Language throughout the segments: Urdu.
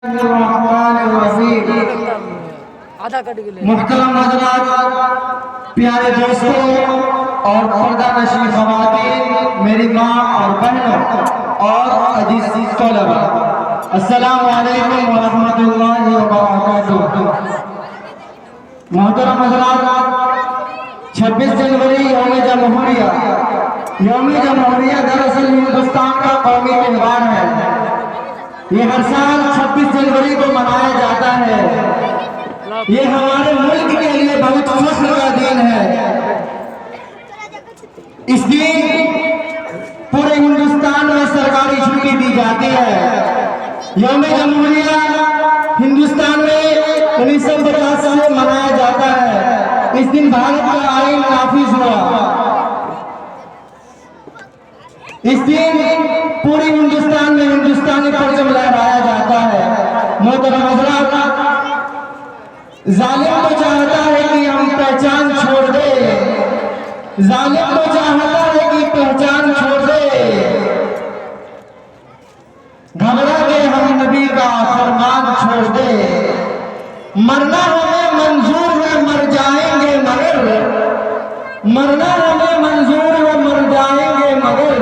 الرحمن الرحیم۔ محترم حضرات، پیارے دوستوں اور پردہ نشین خواتین، میری ماں اور بہنوں اور عزیز طلباء، السلام علیکم ورحمۃ اللہ وبرکاتہ۔ محترم حضرات، 26 جنوری یوم جمہوریہ دراصل ہندوستان کا قومی تہوار ہے۔ یہ ہر سال 26 جنوری کو منایا جاتا ہے۔ یہ ہمارے ملک کے لیے بہت فخر کا دن ہے۔ اس دن پورے ہندوستان میں سرکاری چھٹی دی جاتی ہے۔ یوم جمہوریہ ہندوستان میں 1950 سے منایا جاتا ہے۔ اس دن بھارت کا آئین نافذ ہوا۔ اس دن پوری ہندوستان میں ہندوستانی پرچم لہرایا جاتا ہے۔ محترم حضرات، ظالم تو چاہتا ہے کہ ہم پہچان چھوڑ دے، ظالم تو چاہتا ہے کہ پہچان چھوڑ دے، گھبرا کے ہم نبی کا فرمان چھوڑ دے۔ مرنا ہمیں منظور ہے، مر جائیں گے مگر، مرنا ہمیں منظور ہے، مر جائیں گے مگر،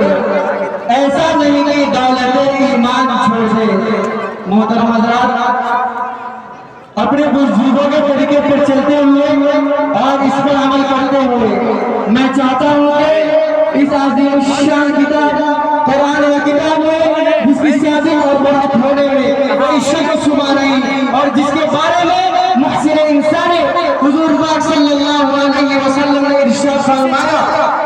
ایسا نہیں کہ دولت ایمان چھوڑ دے۔ محترم حضرات، اپنے بزرگوں کے طریقے پر چلتے ہوئے اور اس پر عمل کرتے ہوئے میں چاہتا ہوں کہ اس عظیم الشان کتاب قرآن و کتاب میں جس کی سیاست اور بڑھت ہونے میں کوئی شک و شبہ نہیں، اور جس کے بارے میں محسن انسانی حضور پاک صلی اللہ علیہ وسلم نے ارشاد فرمایا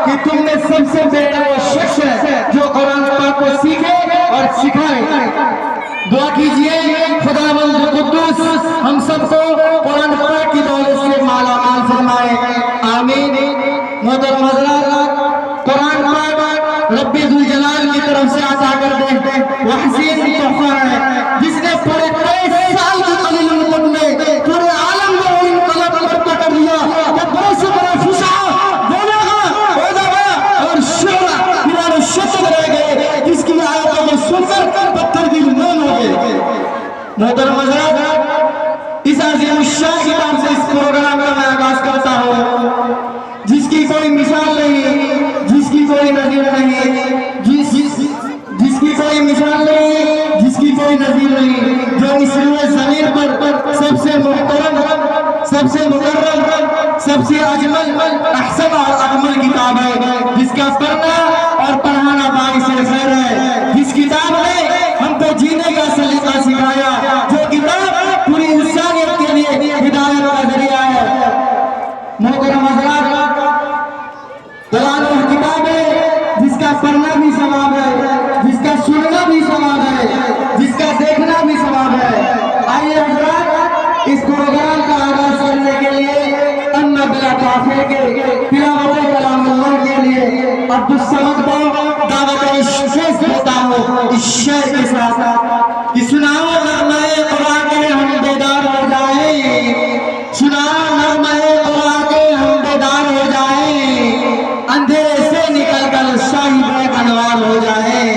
کہ تم میں سب سے بہتر وہ شخص ہے جو قرآن پاک کو سیکھے اور سکھائے۔ دعا کیجئے خداوند قدوس ہم سب کو قرآن پاک کی دولت سے مالا مال فرمائے، آمین۔ محترم حضرات، قرآن پاک رب ذوالجلال کی طرف سے عطا کردہ وہ حسین تحفہ ہے، جس نے پورے 23 سال کی قلیل مدت میں پورے عالم میں انقلاب برپا کر دیا کہ بڑے سے بڑے فصاحت، بلاغت، ادب اور شعر بلا شتر رہ گئے، جس کی آیتوں کو سن کر پتھر دل موم ہو گئے۔ محترم حضرات، اس عظیم الشان کتاب سے اس پروگرام کا میں آغاز کرتا ہوں، جس کی کوئی مثال نہیں، جس کی کوئی نظیر نہیں، جس کی کوئی مثال نہیں، جس کی کوئی نظیر نہیں، جو اس روئے زمین پر سب سے محترم، سب سے مکرم، سب سے اجمل، احسن اور اکمل کتاب ہے، جس کا پڑھنا اور پڑھانا باعث خیر ہے، جس کتاب نے ہم کو جینے کا سلیقہ سکھایا، جو کتاب پوری انسانیت کے لیے ہدایت کا ذریعہ ہے۔ محترم حضرات، قرآن وہ کتاب ہے جس کا پڑھنا بھی ثواب ہے، جس کا سننا بھی ثواب ہے، جس کا دیکھنا بھی ثواب ہے۔ آئیے حضرات، اس پروگرام کا آغاز کرنے کے لیے اما بلا تاخیر کے تلاوت کلام اللہ کے لیے عبدالصمد کو دعوت پیش دیتا ہوں اس شعر کے ساتھ کہ سناؤ نغمہ قرآن کے ہم بیدار ہو جائیں، سناؤ نغمہ قرآن کے ہم بیدار ہو جائیں، اندھیرے سے نکل کر صاحب انوار ہو جائیں۔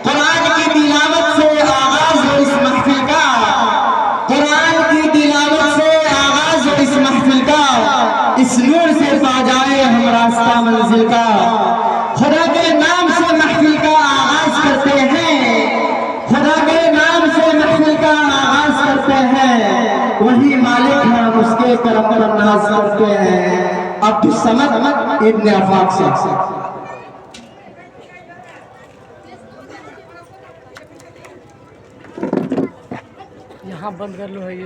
قرآن کی تلاوت سے آغاز ہو اس محفل کا، قرآن کی تلاوت سے آغاز ہو اس محفل کا، اس نور سے پا جائے ہم راستہ منزل کا۔ خدا کے نام سے محفل کا آغاز کرتے ہیں، خدا کے نام سے محفل کا آغاز کرتے ہیں، وہی مالک ہے ہم اس کے کرم پر ناز کرتے ہیں۔ عبدالصمد ابن آفاق سے یہاں بند کر لو ہے یہ